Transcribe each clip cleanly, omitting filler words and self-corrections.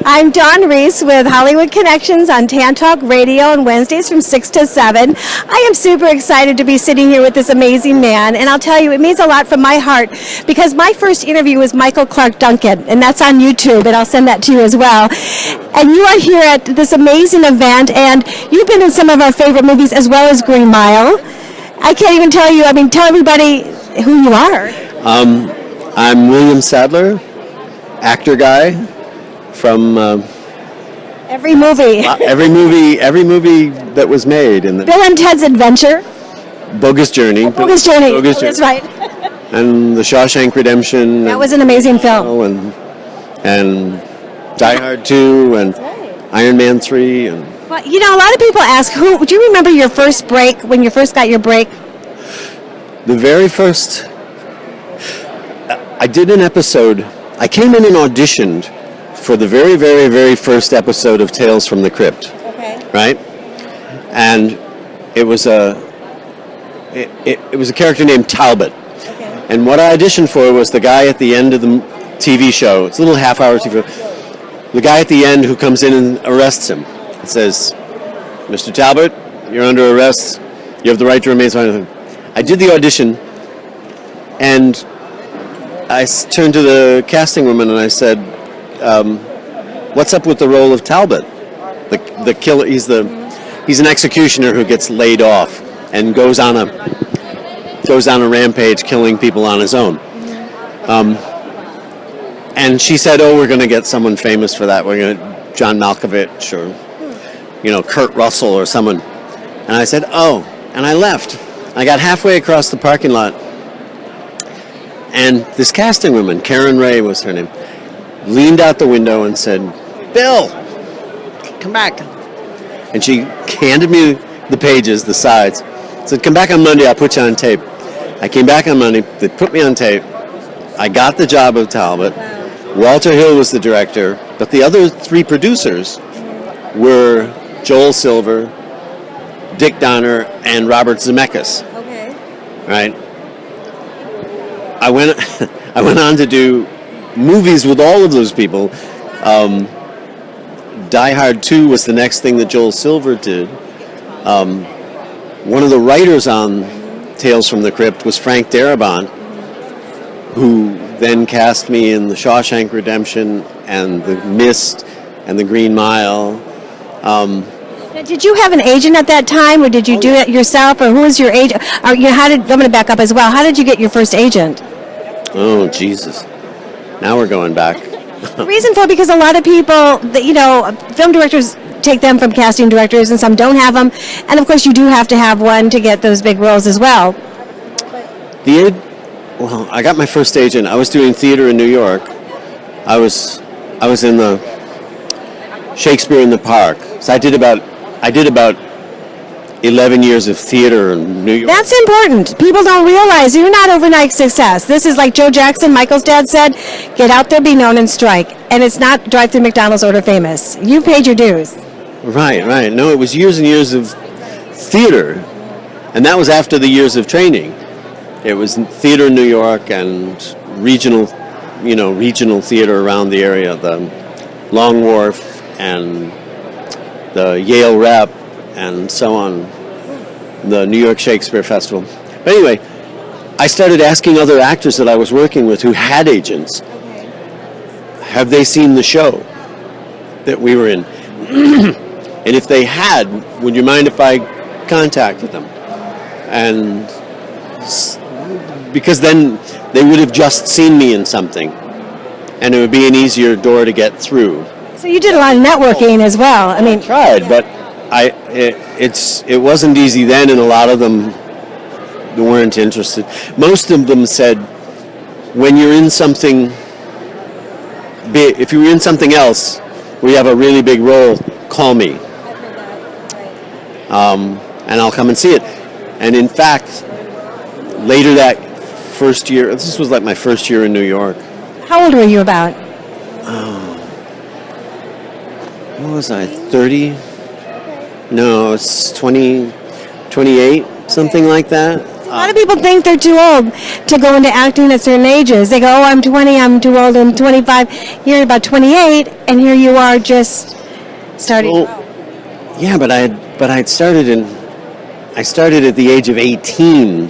I'm Dawn Reese with Hollywood Connections on Tan Talk Radio on Wednesdays from 6 to 7. I am super excited to be sitting here with this amazing man, and I'll tell you, it means a lot from my heart because my first interview was Michael Clark Duncan, and that's on YouTube, and I'll send that to you as well. And you are here at this amazing event, and you've been in some of our favorite movies as well as Green Mile. I can't even tell you, tell everybody who you are. I'm William Sadler, actor guy from every movie that was made in the Bill and Ted's Adventure, Bogus Journey. Bogus Journey. That's right. And the Shawshank Redemption. That was an amazing film. And Die Hard 2 and Iron Man 3 and. Well, you know, a lot of people ask, do you remember your first break, when you first got your break? The very first, I did an episode, I came in and auditioned for the very, very, very first episode of Tales from the Crypt. Okay. Right? And it was a character named Talbot. Okay. And what I auditioned for was the guy at the end of the TV show. It's a little half-hour TV show. The guy at the end who comes in and arrests him. It says, "Mr. Talbot, you're under arrest. You have the right to remain silent." I did the audition, and I turned to the casting woman and I said, "What's up with the role of Talbot? The killer. He's an executioner who gets laid off and goes on a rampage, killing people on his own." And she said, "Oh, we're going to get someone famous for that. We're going to John Malkovich or Kurt Russell or someone." And I said, "Oh," and I left. I got halfway across the parking lot, and this casting woman, Karen Ray was her name, leaned out the window and said, "Bill, come back." And she handed me the pages, the sides, said, "Come back on Monday, I'll put you on tape." I came back on Monday, they put me on tape. I got the job of Talbot. Walter Hill was the director, but the other three producers were Joel Silver, Dick Donner, and Robert Zemeckis. Okay. Right? I went on to do movies with all of those people. Die Hard 2 was the next thing that Joel Silver did. One of the writers on Tales from the Crypt was Frank Darabont, who then cast me in the Shawshank Redemption and the Mist and the Green Mile. Now, did you have an agent at that time, or did you do it yourself, or who was your agent? I'm going to back up as well. How did you get your first agent? Oh, Jesus. Now we're going back. The reason for it, because a lot of people, film directors take them from casting directors, and some don't have them. And, of course, you do have to have one to get those big roles as well. Well, I got my first agent. I was doing theater in New York. I was in the Shakespeare in the Park. So I did about 11 years of theater in New York. That's important. People don't realize you're not overnight success. This is like Joe Jackson, Michael's dad said, get out there, be known, and strike. And it's not drive through McDonald's, order famous. You paid your dues. Right. No, it was years and years of theater. And that was after the years of training. It was theater in New York and regional theater around the area, the Long Wharf and the Yale Rep and so on, the New York Shakespeare Festival. But anyway, I started asking other actors that I was working with who had agents, have they seen the show that we were in? And if they had, would you mind if I contacted them? And because then they would have just seen me in something, and it would be an easier door to get through. So you did a lot of networking as well. I tried, but it wasn't easy then, and a lot of them weren't interested. Most of them said, when you're in something big, if you're in something else where you have a really big role, call me. And I'll come and see it. And in fact, later that first year, this was like my first year in New York. How old were you about? What was I, 30? No, it's 28, something like that. So A lot of people think they're too old to go into acting at certain ages. They go, oh, I'm 20, I'm too old, I'm 25. You're about 28, and here you are just starting. Well, yeah, but I started at the age of 18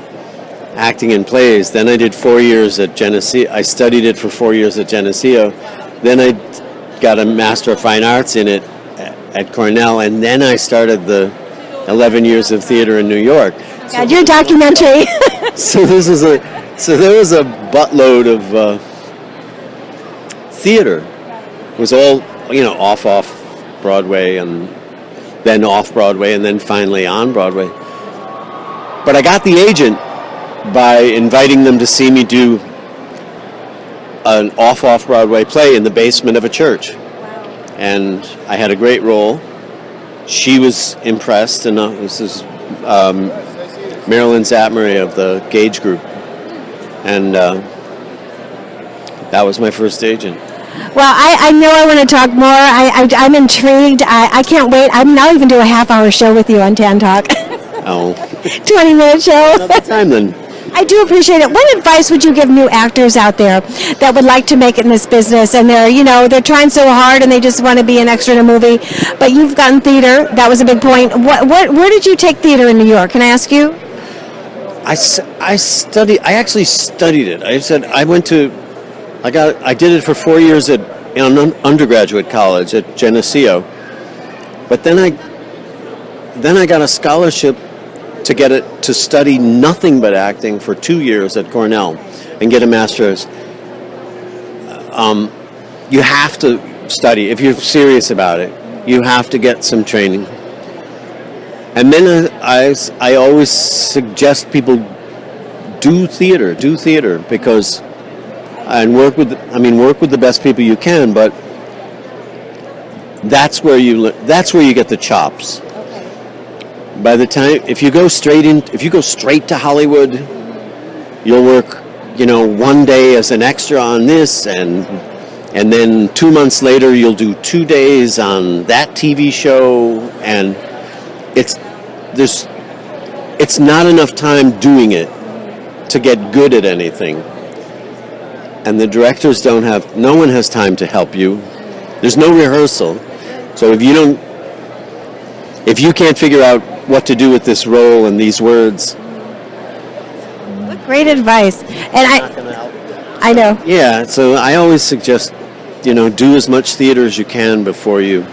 acting in plays. Then I did 4 years at Geneseo. I studied it for 4 years at Geneseo. Then I got a Master of Fine Arts in it at Cornell, and then I started the 11 years of theater in New York. God, your documentary. So there was a buttload of theater. It was all off Broadway, and then off Broadway, and then finally on Broadway. But I got the agent by inviting them to see me do an off Broadway play in the basement of a church. And I had a great role. She was impressed, and this is Marilyn Zatmery of the Gage Group. And that was my first agent. Well, I know I want to talk more. I'm intrigued. I can't wait. I'm now even do a half-hour show with you on Tan Talk. Oh. 20-minute show. Another time then. I do appreciate it. What advice would you give new actors out there that would like to make it in this business, and they're trying so hard and they just want to be an extra in a movie, but you've gotten theater. That was a big point. Where did you take theater in New York? Can I ask you? I actually studied it. I did it for 4 years at undergraduate college at Geneseo, but then I got a scholarship to study nothing but acting for 2 years at Cornell and get a master's. You have to study if you're serious about it. You have to get some training. And then I always suggest people do theater because work with the best people you can, but that's where you get the chops. By the time if you go straight to Hollywood, you'll work, one day as an extra on this, and then 2 months later you'll do 2 days on that TV show, and it's not enough time doing it to get good at anything. And the directors no one has time to help you. There's no rehearsal. So if you can't figure out what to do with this role and these words. What great advice. And I know. Yeah, so I always suggest, do as much theater as you can before you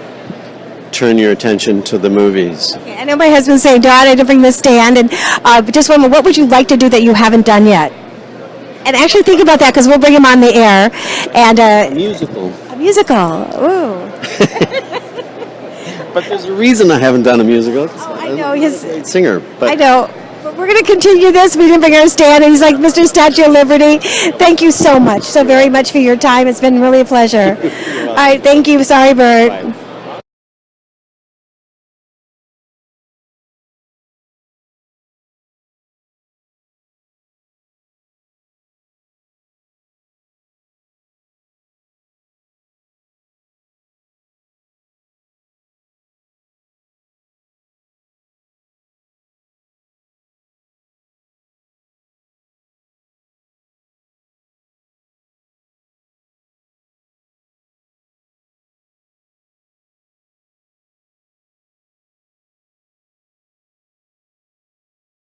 turn your attention to the movies. Okay, I know my husband's saying, Dawn, I didn't bring the stand, and just one more, what would you like to do that you haven't done yet? And actually think about that, because we'll bring him on the air. And a musical. A musical, ooh. But there's a reason I haven't done a musical. Oh, I know. He's a great singer. But I know. But we're going to continue this. We didn't bring our stand, and he's like, Mr. Statue of Liberty. Thank you so very much for your time. It's been really a pleasure. All right, thank you. Sorry, Bert. Bye.